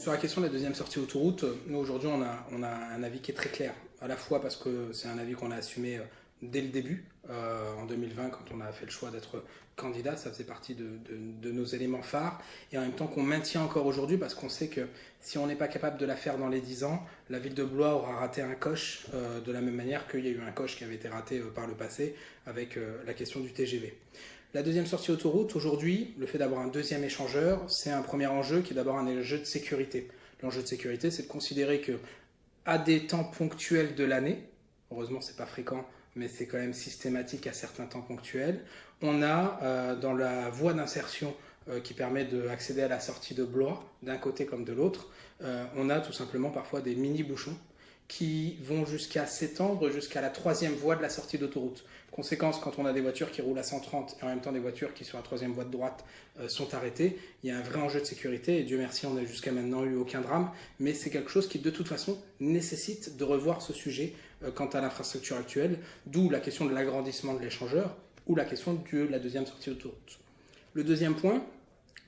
Sur la question de la deuxième sortie autoroute, nous aujourd'hui on a un avis qui est très clair, à la fois parce que c'est un avis qu'on a assumé dès le début, en 2020 quand on a fait le choix d'être candidat, ça faisait partie de nos éléments phares, et en même temps qu'on maintient encore aujourd'hui parce qu'on sait que si on n'est pas capable de la faire dans les 10 ans, la ville de Blois aura raté un coche de la même manière qu'il y a eu un coche qui avait été raté par le passé avec la question du TGV. La deuxième sortie autoroute, aujourd'hui, le fait d'avoir un deuxième échangeur, c'est un premier enjeu qui est d'abord un enjeu de sécurité. L'enjeu de sécurité, c'est de considérer que à des temps ponctuels de l'année, heureusement c'est pas fréquent, mais c'est quand même systématique à certains temps ponctuels, on a dans la voie d'insertion qui permet d'accéder à la sortie de Blois, d'un côté comme de l'autre, on a tout simplement parfois des mini-bouchons qui vont jusqu'à s'étendre jusqu'à la troisième voie de la sortie d'autoroute. Conséquence, quand on a des voitures qui roulent à 130 et en même temps des voitures qui sur la troisième voie de droite sont arrêtées, il y a un vrai enjeu de sécurité et Dieu merci, on n'a jusqu'à maintenant eu aucun drame, mais c'est quelque chose qui de toute façon nécessite de revoir ce sujet quant à l'infrastructure actuelle, d'où la question de l'agrandissement de l'échangeur ou la question de la deuxième sortie d'autoroute. Le deuxième point,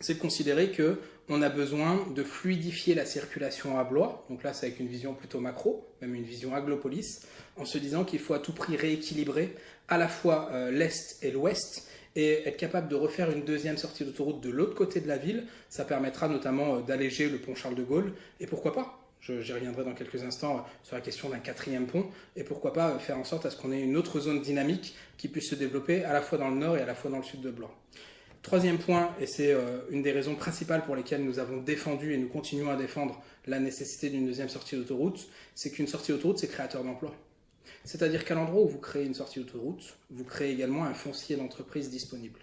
c'est de considérer qu'on a besoin de fluidifier la circulation à Blois, donc là c'est avec une vision plutôt macro, même une vision aglopolis, en se disant qu'il faut à tout prix rééquilibrer à la fois l'Est et l'Ouest, et être capable de refaire une deuxième sortie d'autoroute de l'autre côté de la ville, ça permettra notamment d'alléger le pont Charles de Gaulle, et pourquoi pas, j'y reviendrai dans quelques instants sur la question d'un quatrième pont, et pourquoi pas faire en sorte à ce qu'on ait une autre zone dynamique qui puisse se développer à la fois dans le nord et à la fois dans le sud de Blois. Troisième point, et c'est une des raisons principales pour lesquelles nous avons défendu et nous continuons à défendre la nécessité d'une deuxième sortie d'autoroute, c'est qu'une sortie d'autoroute, c'est créateur d'emplois. C'est-à-dire qu'à l'endroit où vous créez une sortie d'autoroute, vous créez également un foncier d'entreprise disponible.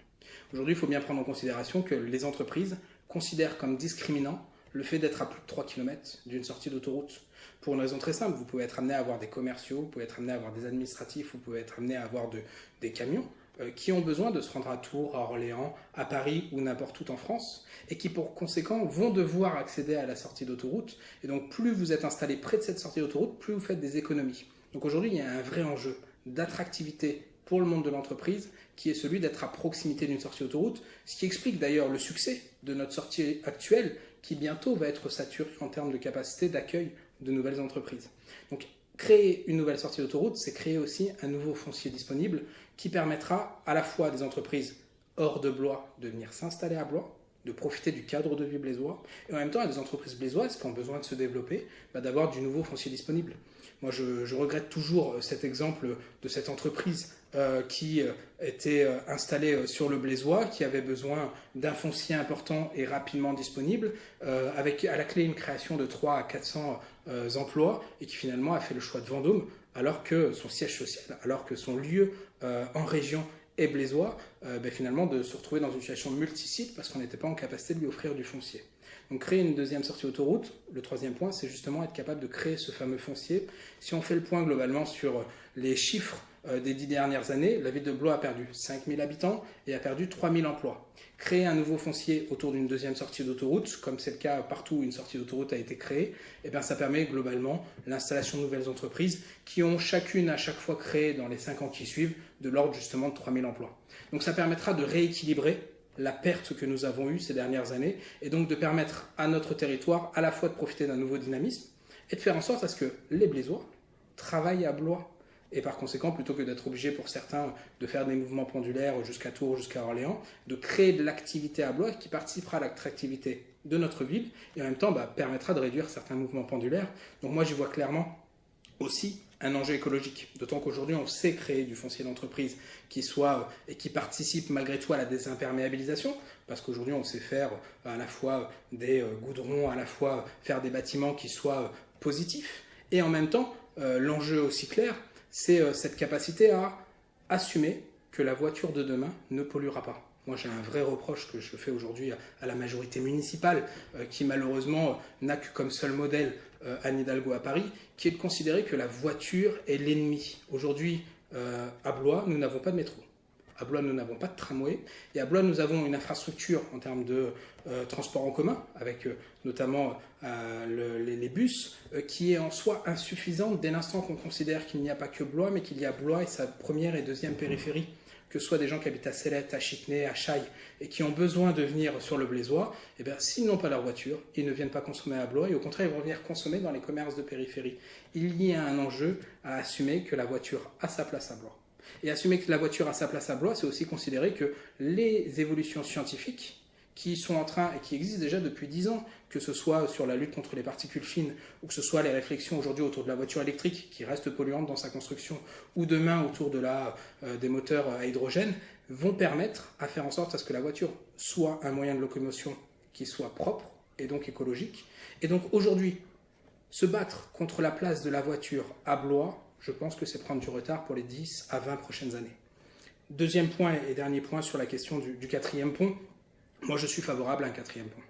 Aujourd'hui, il faut bien prendre en considération que les entreprises considèrent comme discriminant le fait d'être à plus de 3 km d'une sortie d'autoroute. Pour une raison très simple, vous pouvez être amené à avoir des commerciaux, vous pouvez être amené à avoir des administratifs, vous pouvez être amené à avoir des camions qui ont besoin de se rendre à Tours, à Orléans, à Paris ou n'importe où en France, et qui pour conséquent vont devoir accéder à la sortie d'autoroute. Et donc plus vous êtes installé près de cette sortie d'autoroute, plus vous faites des économies. Donc aujourd'hui, il y a un vrai enjeu d'attractivité pour le monde de l'entreprise, qui est celui d'être à proximité d'une sortie autoroute, ce qui explique d'ailleurs le succès de notre sortie actuelle, qui bientôt va être saturée en termes de capacité d'accueil de nouvelles entreprises. Donc créer une nouvelle sortie d'autoroute, c'est créer aussi un nouveau foncier disponible qui permettra à la fois à des entreprises hors de Blois de venir s'installer à Blois, de profiter du cadre de vie blésois, et en même temps à des entreprises blésoises qui ont besoin de se développer, d'avoir du nouveau foncier disponible. Moi, je regrette toujours cet exemple de cette entreprise qui était installée sur le Blésois, qui avait besoin d'un foncier important et rapidement disponible, avec à la clé une création de 300 à 400 emplois, et qui finalement a fait le choix de Vendôme, alors que son siège social, alors que son lieu en région est Blésois, finalement de se retrouver dans une situation multisite parce qu'on n'était pas en capacité de lui offrir du foncier. Donc créer une deuxième sortie autoroute, le troisième point, c'est justement être capable de créer ce fameux foncier. Si on fait le point globalement sur les chiffres des 10 dernières années, la ville de Blois a perdu 5000 habitants et a perdu 3000 emplois. Créer un nouveau foncier autour d'une deuxième sortie d'autoroute, comme c'est le cas partout où une sortie d'autoroute a été créée, ça permet globalement l'installation de nouvelles entreprises qui ont chacune à chaque fois créé dans les 5 ans qui suivent de l'ordre justement de 3000 emplois. Donc ça permettra de rééquilibrer la perte que nous avons eue ces dernières années et donc de permettre à notre territoire à la fois de profiter d'un nouveau dynamisme et de faire en sorte à ce que les Blésois travaillent à Blois. Et par conséquent, plutôt que d'être obligés pour certains de faire des mouvements pendulaires jusqu'à Tours, jusqu'à Orléans, de créer de l'activité à Blois qui participera à l'attractivité de notre ville et en même temps permettra de réduire certains mouvements pendulaires. Donc moi j'y vois clairement aussi un enjeu écologique, d'autant qu'aujourd'hui on sait créer du foncier d'entreprise qui soit et qui participe malgré tout à la désimperméabilisation, parce qu'aujourd'hui on sait faire à la fois des goudrons, à la fois faire des bâtiments qui soient positifs, et en même temps l'enjeu aussi clair, c'est cette capacité à assumer que la voiture de demain ne polluera pas. Moi, j'ai un vrai reproche que je fais aujourd'hui à la majorité municipale, qui malheureusement n'a que comme seul modèle Anne Hidalgo à Paris, qui est de considérer que la voiture est l'ennemi. Aujourd'hui, à Blois, nous n'avons pas de métro. À Blois, nous n'avons pas de tramway. Et à Blois, nous avons une infrastructure en termes de transport en commun, avec notamment les bus, qui est en soi insuffisante dès l'instant qu'on considère qu'il n'y a pas que Blois, mais qu'il y a Blois et sa première et deuxième périphérie, que ce soit des gens qui habitent à Célette, à Chitenay, à Chailles, et qui ont besoin de venir sur le Blésois, eh bien, s'ils n'ont pas leur voiture, ils ne viennent pas consommer à Blois, et au contraire, ils vont venir consommer dans les commerces de périphérie. Il y a un enjeu à assumer que la voiture a sa place à Blois. Et assumer que la voiture a sa place à Blois, c'est aussi considérer que les évolutions scientifiques qui sont en train et qui existent déjà depuis 10 ans, que ce soit sur la lutte contre les particules fines, ou que ce soit les réflexions aujourd'hui autour de la voiture électrique, qui reste polluante dans sa construction, ou demain autour de des moteurs à hydrogène, vont permettre à faire en sorte à ce que la voiture soit un moyen de locomotion qui soit propre et donc écologique. Et donc aujourd'hui, se battre contre la place de la voiture à Blois, je pense que c'est prendre du retard pour les 10 à 20 prochaines années. Deuxième point et dernier point sur la question du quatrième pont. Moi, je suis favorable à un quatrième pont.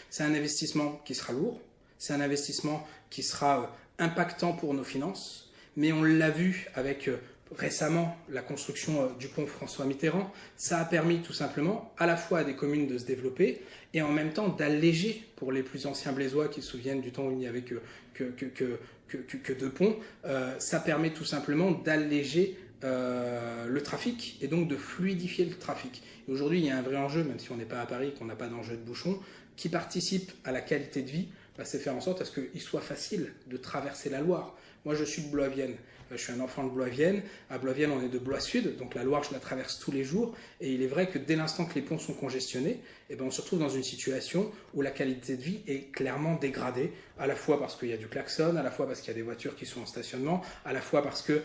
C'est un investissement qui sera lourd, c'est un investissement qui sera impactant pour nos finances, mais on l'a vu avec récemment la construction du pont François Mitterrand. Ça a permis tout simplement à la fois à des communes de se développer et en même temps d'alléger pour les plus anciens Blésois qui se souviennent du temps où il n'y avait que deux ponts. Ça permet tout simplement d'alléger le trafic et donc de fluidifier le trafic. Et aujourd'hui, il y a un vrai enjeu, même si on n'est pas à Paris, qu'on n'a pas d'enjeu de bouchon, qui participe à la qualité de vie, c'est faire en sorte à ce qu'il soit facile de traverser la Loire. Moi, je suis de Blois-Vienne. Je suis un enfant de Blois-Vienne. À Blois-Vienne, on est de Blois-Sud, donc la Loire, je la traverse tous les jours. Et il est vrai que dès l'instant que les ponts sont congestionnés, on se retrouve dans une situation où la qualité de vie est clairement dégradée, à la fois parce qu'il y a du klaxon, à la fois parce qu'il y a des voitures qui sont en stationnement, à la fois parce que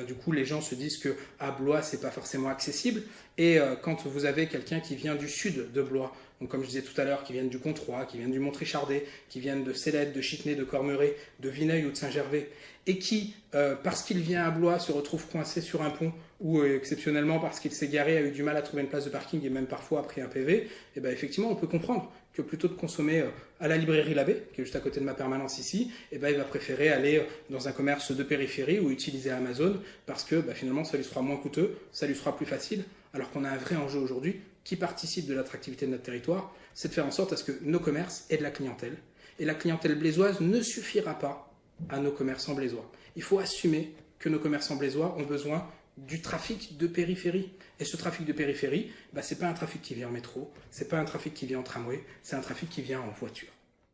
du coup, les gens se disent qu'à Blois, c'est pas forcément accessible. Et quand vous avez quelqu'un qui vient du sud de Blois, donc comme je disais tout à l'heure, qui viennent du Comtrois, qui viennent du Montrichardais, qui viennent de Célette, de Chitenay, de Cormeray, de Vineuil ou de Saint-Gervais, et qui, parce qu'il vient à Blois, se retrouve coincé sur un pont, ou exceptionnellement parce qu'il s'est garé, a eu du mal à trouver une place de parking et même parfois a pris un PV, effectivement, on peut comprendre que plutôt de consommer à la librairie Labbé, qui est juste à côté de ma permanence ici, il va préférer aller dans un commerce de périphérie ou utiliser Amazon, parce que finalement, ça lui sera moins coûteux, ça lui sera plus facile, alors qu'on a un vrai enjeu aujourd'hui qui participe de l'attractivité de notre territoire, c'est de faire en sorte à ce que nos commerces aient de la clientèle. Et la clientèle blésoise ne suffira pas à nos commerçants blésois. Il faut assumer que nos commerçants blésois ont besoin du trafic de périphérie. Et ce trafic de périphérie, ce n'est pas un trafic qui vient en métro, ce n'est pas un trafic qui vient en tramway, c'est un trafic qui vient en voiture.